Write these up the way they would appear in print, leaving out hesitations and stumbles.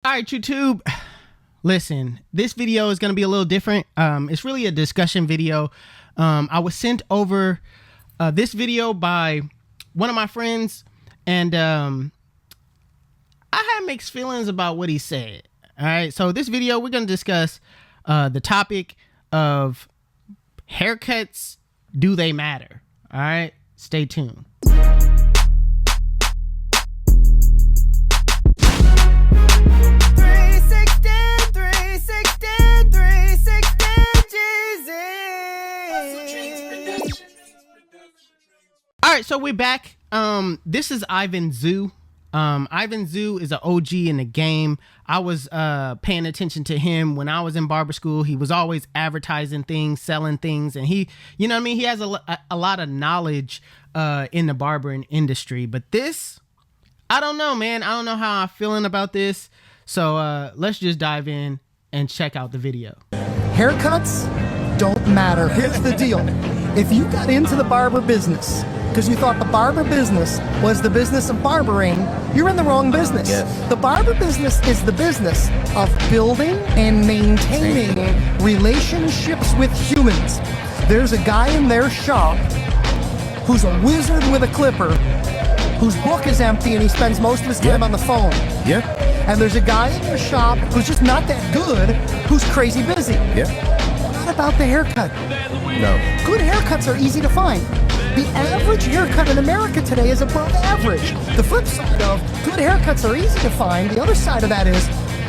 All right, YouTube. Listen, this video is going to be a little different. It's really a discussion video. I was sent over this video by one of my friends, and I had mixed feelings about what he said. All right, so this video, we're going to discuss the topic of haircuts. Do they matter? All right, stay tuned. All right, so we're back. This is Ivan Zoo. Ivan Zoo is an OG in the game. I was paying attention to him when I was in barber school. He was always advertising things, selling things, and he, you know what I mean? He has a lot of knowledge in the barbering industry. But this, I don't know, man. I don't know how I'm feeling about this. So let's just dive in and check out the video. Haircuts don't matter. Here's the deal. If you got into the barber business because you thought the barber business was the business of barbering, you're in the wrong business. Yes. The barber business is the business of building and maintaining relationships with humans. There's a guy in their shop who's a wizard with a clipper, whose book is empty and he spends most of his time on the phone. Yeah. And there's a guy in your shop who's just not that good, who's crazy busy. Yeah. What about the haircut? No. Good haircuts are easy to find. The average haircut in America today is above average. The flip side of good haircuts are easy to find, the other side of that is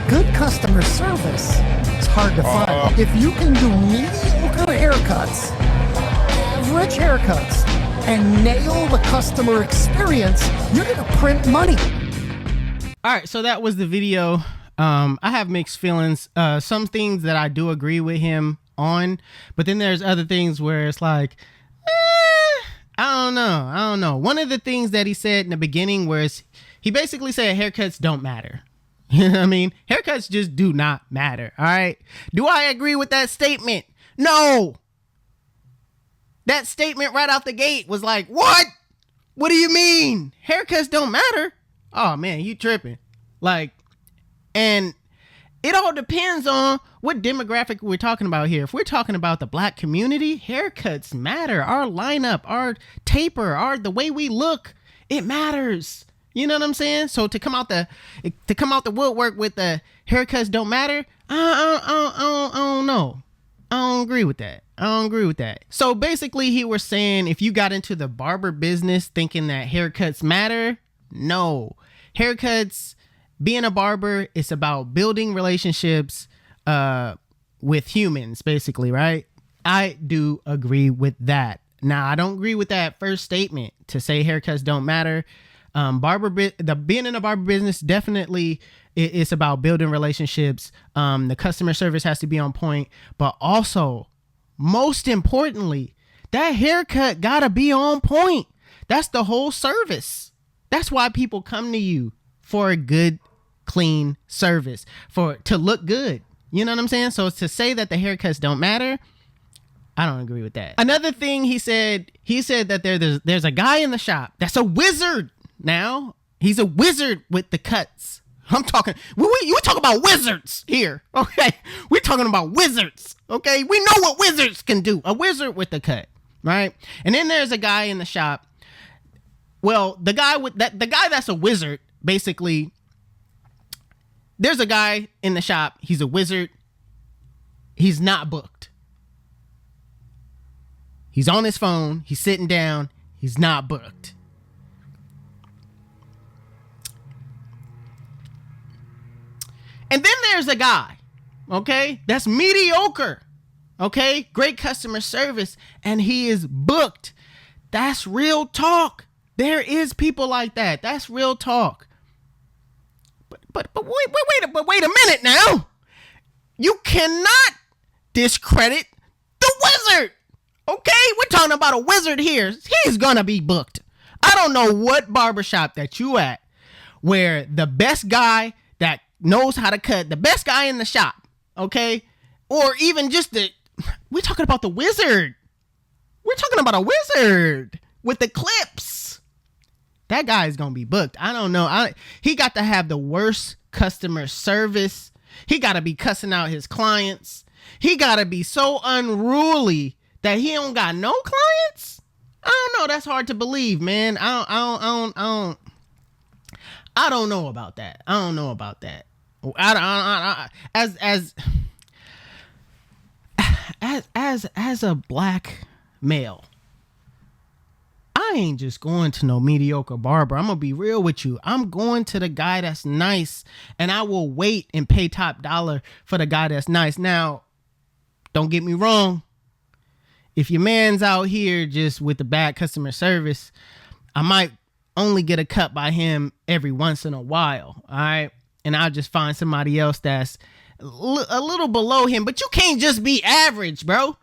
good customer service. It's hard to find. If you can do mediocre haircuts, average haircuts, and nail the customer experience, you're gonna print money. All right, so that was the video. I have mixed feelings. Some things that I do agree with him on, but then there's other things where it's like, I don't know. One of the things that he said in the beginning was he basically said haircuts don't matter. You know what I mean? Haircuts just do not matter. All right. Do I agree with that statement? No. That statement right out the gate was like, what? What do you mean? Haircuts don't matter? Oh man, you tripping. Like, and it all depends on what demographic we're talking about here. If we're talking about the black community, haircuts matter. Our lineup, our taper, the way we look, it matters. You know what I'm saying? So to come out the woodwork with the haircuts don't matter, I don't know. I don't agree with that. So basically he was saying if you got into the barber business thinking that haircuts matter, no. Haircuts, being a barber, it's about building relationships with humans, basically, right? I do agree with that. Now, I don't agree with that first statement to say haircuts don't matter. Being in a barber business, definitely it's about building relationships. The customer service has to be on point, but also, most importantly, that haircut gotta be on point. That's the whole service. That's why people come to you, for a good, clean service, to look good. You know what I'm saying? So to say that the haircuts don't matter, I don't agree with that. Another thing he said that there's a guy in the shop that's a wizard. Now he's a wizard with the cuts. I'm talking, we talk about wizards here. Okay. We're talking about wizards. Okay. We know what wizards can do. A wizard with the cut. Right. And then there's a guy in the shop. Well, the guy that's a wizard, basically, there's a guy in the shop. He's a wizard. He's not booked. He's on his phone. He's sitting down. He's not booked. And then there's a guy, okay, that's mediocre, okay, great customer service, and he is booked. That's real talk. There is people like that. That's real talk. But wait a minute now. You cannot discredit the wizard. Okay? We're talking about a wizard here. He's gonna be booked. I don't know what barbershop that you at where the best guy that knows how to cut, the best guy in the shop, okay? Or even just we're talking about the wizard. We're talking about a wizard with the clips. that guy is going to be booked. I don't know. He got to have the worst customer service. He got to be cussing out his clients. He got to be so unruly that he don't got no clients. I don't know. That's hard to believe, man. I don't know about that. I don't know about that. As a black male, I ain't just going to no mediocre barber. I'm gonna be real with you. I'm going to the guy that's nice, and I will wait and pay top dollar for the guy that's nice. Now, don't get me wrong. If your man's out here just with the bad customer service, I might only get a cut by him every once in a while. All right. And I'll just find somebody else that's a little below him. But you can't just be average, bro.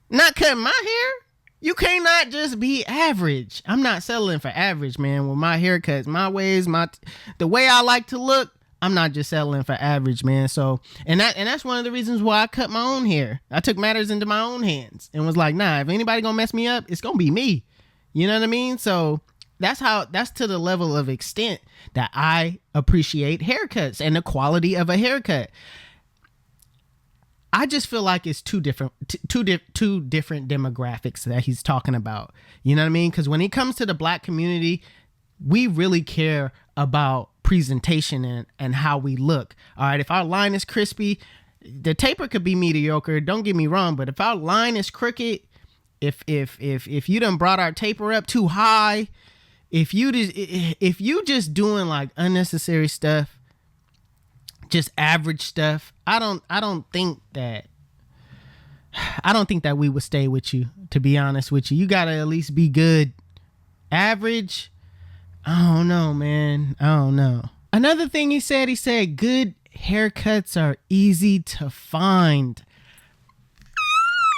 Not cutting my hair. You cannot just be average. I'm not settling for average, man. With my haircuts, my ways, the way I like to look, I'm not just settling for average, man. So, and that's one of the reasons why I cut my own hair. I took matters into my own hands and was like, nah, if anybody gonna mess me up, it's gonna be me. You know what I mean? So that's to the level of extent that I appreciate haircuts and the quality of a haircut. I just feel like it's two different demographics that he's talking about. You know what I mean? Because when it comes to the black community, we really care about presentation and how we look. All right, if our line is crispy, the taper could be mediocre. Don't get me wrong, but if our line is crooked, if you done brought our taper up too high, if you just doing like unnecessary stuff, just average stuff, I don't think that we would stay with you, to be honest with you. You gotta at least be good. Average, I don't know, man. I don't know. Another thing he said good haircuts are easy to find.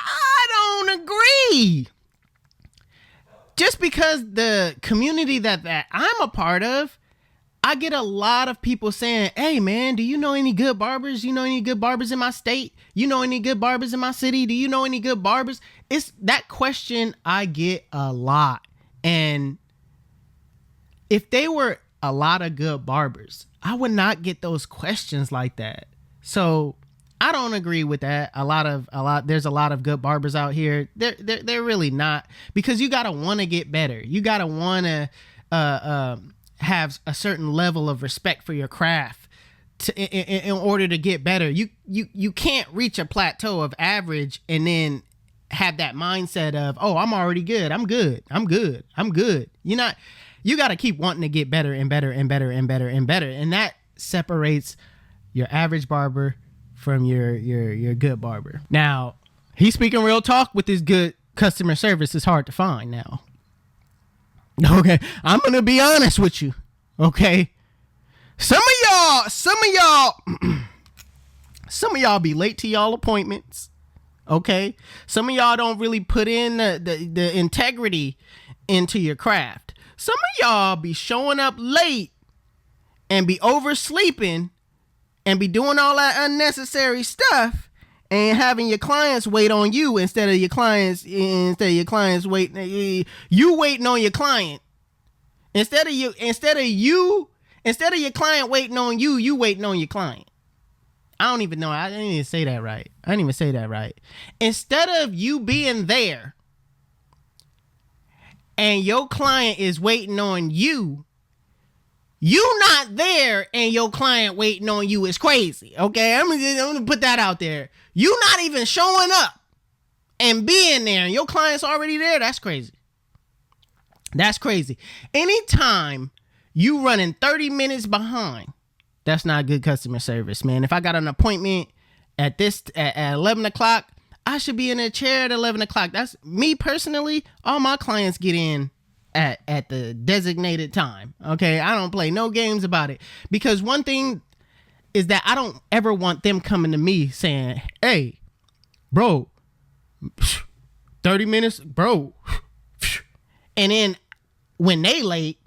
I don't agree. Just because the community that I'm a part of, I get a lot of people saying, hey, man, do you know any good barbers? You know any good barbers in my state? You know any good barbers in my city? Do you know any good barbers? It's that question I get a lot. And if they were a lot of good barbers, I would not get those questions like that. So I don't agree with that. There's a lot of good barbers out here. They're really not, because you got to want to get better. You got to want to have a certain level of respect for your craft in order to get better. You can't reach a plateau of average and then have that mindset of, oh, I'm already good. I'm good. You got to keep wanting to get better and better and better and better and better. And that separates your average barber from your good barber. Now, he's speaking real talk with his good customer service. It's hard to find now. Okay, I'm going to be honest with you. Okay. Some of y'all be late to y'all appointments. Okay. Some of y'all don't really put in the integrity into your craft. Some of y'all be showing up late and be oversleeping and be doing all that unnecessary stuff and having your clients wait on you instead of your clients waiting. You waiting on your client. Instead of your client waiting on you, you waiting on your client. I don't even know. I didn't even say that right. Instead of you being there and your client is waiting on you, you not there and your client waiting on you is crazy. Okay, I'm gonna put that out there. You not even showing up and being there and your client's already there. That's crazy. That's crazy. Anytime you running 30 minutes behind, that's not good customer service, man. If I got an appointment at 11 o'clock, I should be in a chair at 11 o'clock. That's me personally. All my clients get in at the designated time. Okay, I don't play no games about it, because one thing is that I don't ever want them coming to me saying, hey, bro, 30 minutes, bro. And then when they late,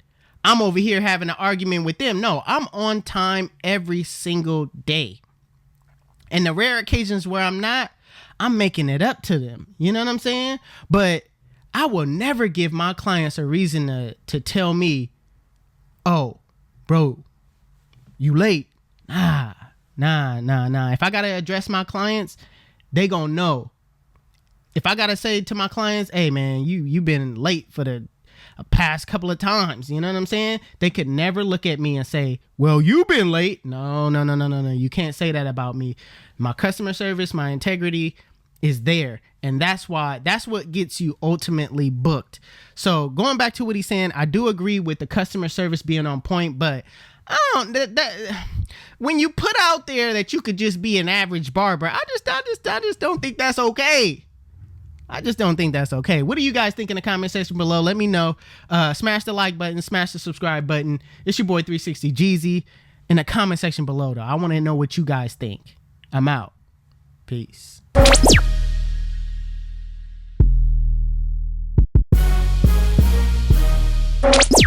I'm over here having an argument with them. No, I'm on time every single day. And the rare occasions where I'm not, I'm making it up to them. You know what I'm saying? But I will never give my clients a reason to tell me, oh, bro, you late. Nah. If I got to address my clients, they gonna know. If I got to say to my clients, hey, man, you been late for the past couple of times. You know what I'm saying? They could never look at me and say, well, you been late. No. You can't say that about me. My customer service, my integrity is there. And that's what gets you ultimately booked. So going back to what he's saying, I do agree with the customer service being on point, but when you put out there that you could just be an average barber, I just don't think that's okay. I just don't think that's okay. What do you guys think in the comment section below? Let me know. Smash the like button, smash the subscribe button. It's your boy 360 Jeezy. In the comment section below, though, I want to know what you guys think. I'm out. Peace.